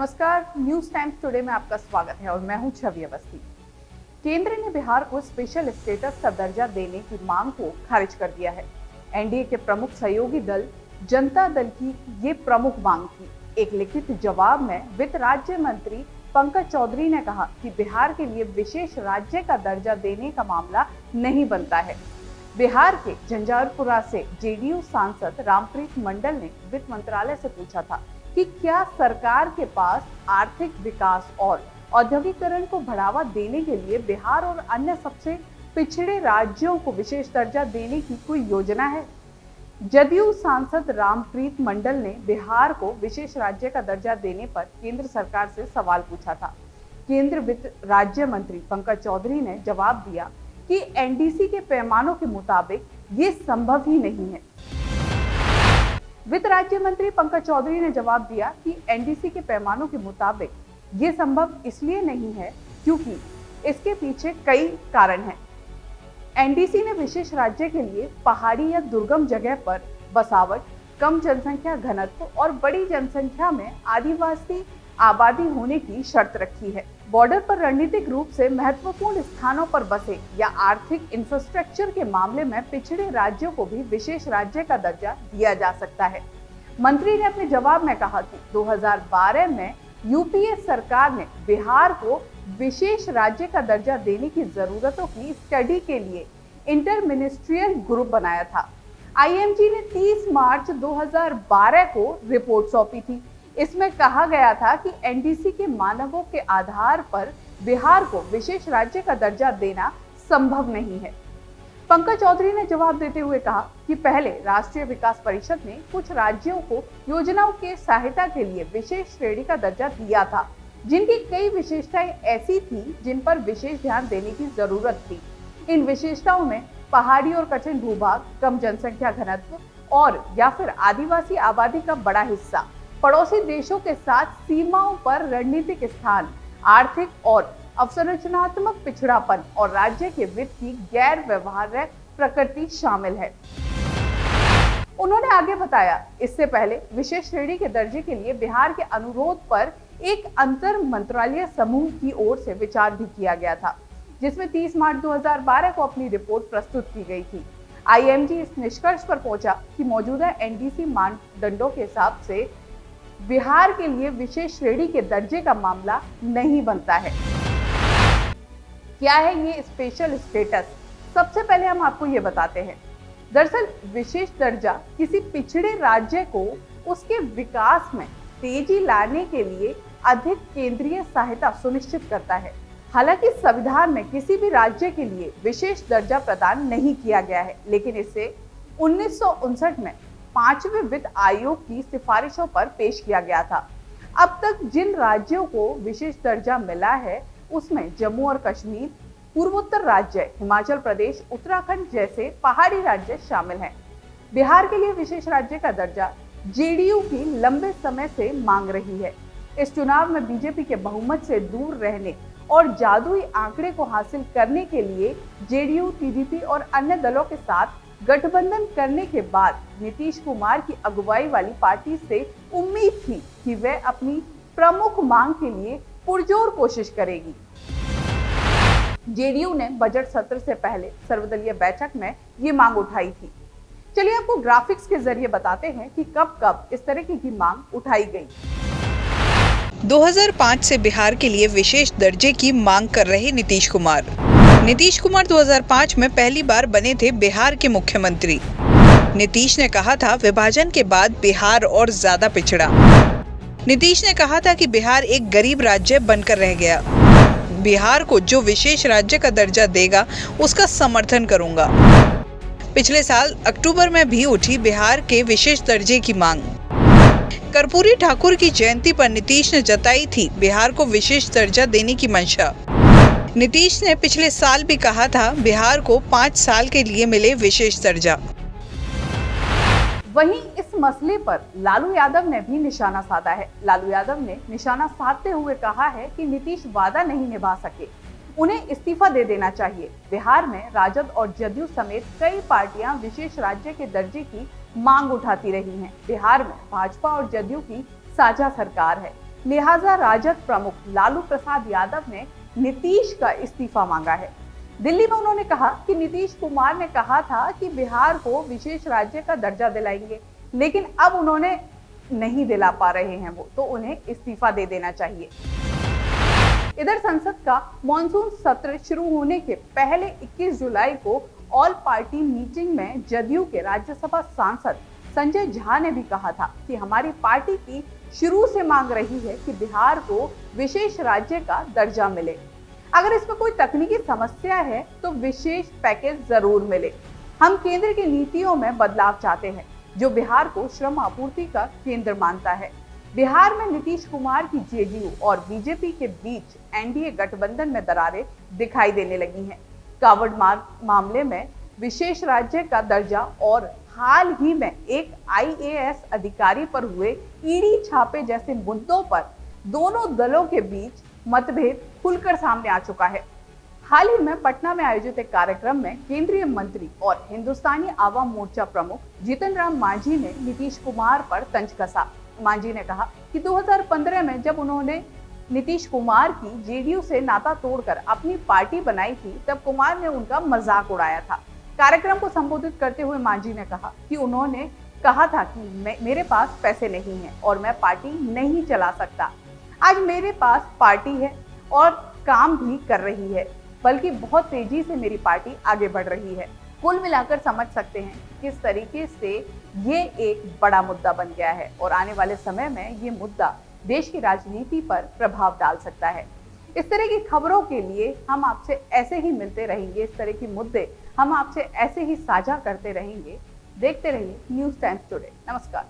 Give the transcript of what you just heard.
नमस्कार, news times today में आपका स्वागत है और मैं हूं छवि अवस्थी। केंद्र ने बिहार को स्पेशल स्टेटस का दर्जा देने की मांग को खारिज कर दिया है। एनडीए के प्रमुख सहयोगी दल जनता दल की ये प्रमुख मांग थी। एक लिखित जवाब में वित्त राज्य मंत्री पंकज चौधरी ने कहा कि बिहार के लिए विशेष राज्य का दर्जा देने का मामला नहीं बनता है। बिहार के झंझारपुरा से जेडीयू सांसद रामप्रीत मंडल ने वित्त मंत्रालय से पूछा था कि क्या सरकार के पास आर्थिक विकास और औद्योगिकरण को बढ़ावा देने के लिए बिहार और अन्य सबसे पिछड़े राज्यों को विशेष दर्जा देने की कोई योजना है। जदयू सांसद रामप्रीत मंडल ने बिहार को विशेष राज्य का दर्जा देने पर केंद्र सरकार से सवाल पूछा था। केंद्र वित्त राज्य मंत्री पंकज चौधरी ने जवाब दिया कि एनडीसी के पैमानों के मुताबिक ये संभव ही नहीं है। वित्त राज्य मंत्री पंकज चौधरी ने जवाब दिया कि एनडीसी के पैमानों के मुताबिक ये संभव इसलिए नहीं है क्योंकि इसके पीछे कई कारण हैं। एनडीसी ने विशेष राज्य के लिए पहाड़ी या दुर्गम जगह पर बसावट, कम जनसंख्या घनत्व और बड़ी जनसंख्या में आदिवासी आबादी होने की शर्त रखी है। बॉर्डर पर रणनीतिक रूप से महत्वपूर्ण स्थानों पर बसे या आर्थिक इंफ्रास्ट्रक्चर के मामले में पिछड़े राज्यों को भी विशेष राज्य का दर्जा दिया जा सकता है। मंत्री ने अपने जवाब में कहा कि 2012 में यूपीए सरकार ने बिहार को विशेष राज्य का दर्जा देने की जरूरतों की स्टडी के लिए इंटर मिनिस्ट्रियल ग्रुप बनाया था। आईएमजी ने 30 मार्च 2012 को रिपोर्ट सौंपी थी। इसमें कहा गया था कि एनडीसी के मानकों के आधार पर बिहार को विशेष राज्य का दर्जा देना संभव नहीं है। पंकज चौधरी ने जवाब देते हुए कहा कि पहले राष्ट्रीय विकास परिषद ने कुछ राज्यों को योजनाओं के सहायता के लिए विशेष श्रेणी का दर्जा दिया था, जिनकी कई विशेषताएं ऐसी थी जिन पर विशेष ध्यान देने की जरूरत थी। इन विशेषताओं में पहाड़ी और कठिन भूभाग, कम जनसंख्या घनत्व और या फिर आदिवासी आबादी का बड़ा हिस्सा, पड़ोसी देशों के साथ सीमाओं पर रणनीतिक स्थान, आर्थिक और अवसंरचनात्मक पिछड़ापन और राज्य के वित्त की गैर व्यवहार्य प्रकृति शामिल है। उन्होंने आगे बताया, इससे पहले विशेष श्रेणी के दर्जे के लिए बिहार के अनुरोध पर एक अंतर मंत्रालय समूह की ओर से विचार भी किया गया था, जिसमें 30 मार्च 2012 को अपनी रिपोर्ट प्रस्तुत की गई थी। आईएमजी इस निष्कर्ष पर पहुंचा कि मौजूदा एनडीसी मानदंडों के हिसाब से बिहार के लिए विशेष श्रेणी के दर्जे का मामला नहीं बनता है। क्या है ये स्पेशल स्टेटस? सबसे पहले हम आपको ये बताते हैं। दरअसल विशेष दर्जा किसी पिछड़े राज्य को उसके विकास में तेजी लाने के लिए अधिक केंद्रीय सहायता सुनिश्चित करता है। हालांकि संविधान में किसी भी राज्य के लिए विशेष दर्जा प्रदान नहीं किया गया है, लेकिन इसे 1959 में 5वें वित्त आयोग की सिफारिशों पर पेश किया गया था। अब तक जिन राज्यों को विशेष दर्जा मिला है उसमें जम्मू और कश्मीर, पूर्वोत्तर राज्य हिमाचल प्रदेश, उत्तराखंड जैसे पहाड़ी राज्य शामिल हैं। बिहार के लिए विशेष राज्य का दर्जा जेडीयू की लंबे समय से मांग रही है। इस चुनाव में बीजेपी के बहुमत से दूर रहने और जादुई आंकड़े को हासिल करने के लिए जेडीयू, टीडीपी और अन्य दलों के साथ गठबंधन करने के बाद नीतीश कुमार की अगुवाई वाली पार्टी से उम्मीद थी कि वह अपनी प्रमुख मांग के लिए पुरजोर कोशिश करेगी। जेडीयू ने बजट सत्र से पहले सर्वदलीय बैठक में ये मांग उठाई थी। चलिए आपको ग्राफिक्स के जरिए बताते हैं कि कब कब इस तरह की मांग उठाई गई। 2005 से बिहार के लिए विशेष दर्जे की मांग कर रहे नीतीश कुमार 2005 में पहली बार बने थे बिहार के मुख्यमंत्री। नीतीश ने कहा था विभाजन के बाद बिहार और ज्यादा पिछड़ा। नीतीश ने कहा था कि बिहार एक गरीब राज्य बनकर रह गया। बिहार को जो विशेष राज्य का दर्जा देगा उसका समर्थन करूंगा। पिछले साल अक्टूबर में भी उठी बिहार के विशेष दर्जे की मांग। कर्पूरी ठाकुर की जयंती पर नीतीश ने जताई थी बिहार को विशेष दर्जा देने की मंशा। नीतीश ने पिछले साल भी कहा था बिहार को 5 साल के लिए मिले विशेष दर्जा। वहीं इस मसले पर लालू यादव ने भी निशाना साधा है। लालू यादव ने निशाना साधते हुए कहा है कि नीतीश वादा नहीं निभा सके, उन्हें इस्तीफा दे देना चाहिए। बिहार में राजद और जदयू समेत कई पार्टियां विशेष राज्य के दर्जे की मांग उठाती रही हैं। बिहार में भाजपा और जदयू की साझा सरकार है। लिहाजा राजद प्रमुख लालू प्रसाद यादव ने नीतीश का इस्तीफा मांगा है। दिल्ली में उन्होंने कहा कि नीतीश कुमार ने कहा था कि बिहार को विशेष राज्य का दर्जा दिलाएंगे, लेकिन अब उन्होंने नहीं दिला पा रहे हैं वो, तो उन्हें इस्तीफा दे देना चाहिए। इधर संसद का मॉनसून सत्र शुरू होने के पहले 21 जुलाई को ऑल पार्टी मीटिंग में जदयू के राज्यसभा सांसद संजय झा ने भी कहा था कि हमारी पार्टी की शुरू से मांग रही है कि बिहार को विशेष राज्य का दर्जा मिले। अगर इसमें कोई तकनीकी समस्या है तो विशेष पैकेज जरूर मिले। हम केंद्र की नीतियों में बदलाव चाहते हैं जो बिहार को श्रम आपूर्ति का केंद्र मानता है। बिहार में नीतीश कुमार की जेडीयू और बीजेपी के बीच एनडीए गठबंधन में दरारें दिखाई देने लगी हैं। कांवड़ मामले में विशेष राज्य का दर्जा और हाल ही में एक आईएएस अधिकारी पर हुए ईडी छापे जैसे मुद्दों पर दोनों दलों के बीच मतभेद खुलकर सामने आ चुका है। हाल ही में पटना में आयोजित एक कार्यक्रम में केंद्रीय मंत्री और हिंदुस्तानी आवाम मोर्चा प्रमुख जीतन राम मांझी ने नीतीश कुमार पर तंज कसा। मांझी ने कहा कि 2015 में जब उन्होंने नीतीश कुमार की जेडीयू से नाता तोड़कर अपनी पार्टी बनाई थी, तब कुमार ने उनका मजाक उड़ाया था। कार्यक्रम को संबोधित करते हुए मांझी ने कहा कि उन्होंने कहा था कि मेरे पास पैसे नहीं है और मैं पार्टी नहीं चला सकता। आज मेरे पास पार्टी है और काम भी कर रही है, बल्कि बहुत तेजी से मेरी पार्टी आगे बढ़ रही है। कुल मिलाकर समझ सकते हैं किस तरीके से ये एक बड़ा मुद्दा बन गया है और आने वाले समय में ये मुद्दा देश की राजनीति पर प्रभाव डाल सकता है। इस तरह की खबरों के लिए हम आपसे ऐसे ही मिलते रहेंगे, इस तरह के मुद्दे हम आपसे ऐसे ही साझा करते रहेंगे। देखते रहिए न्यूज़ टाइम्स टुडे। नमस्कार।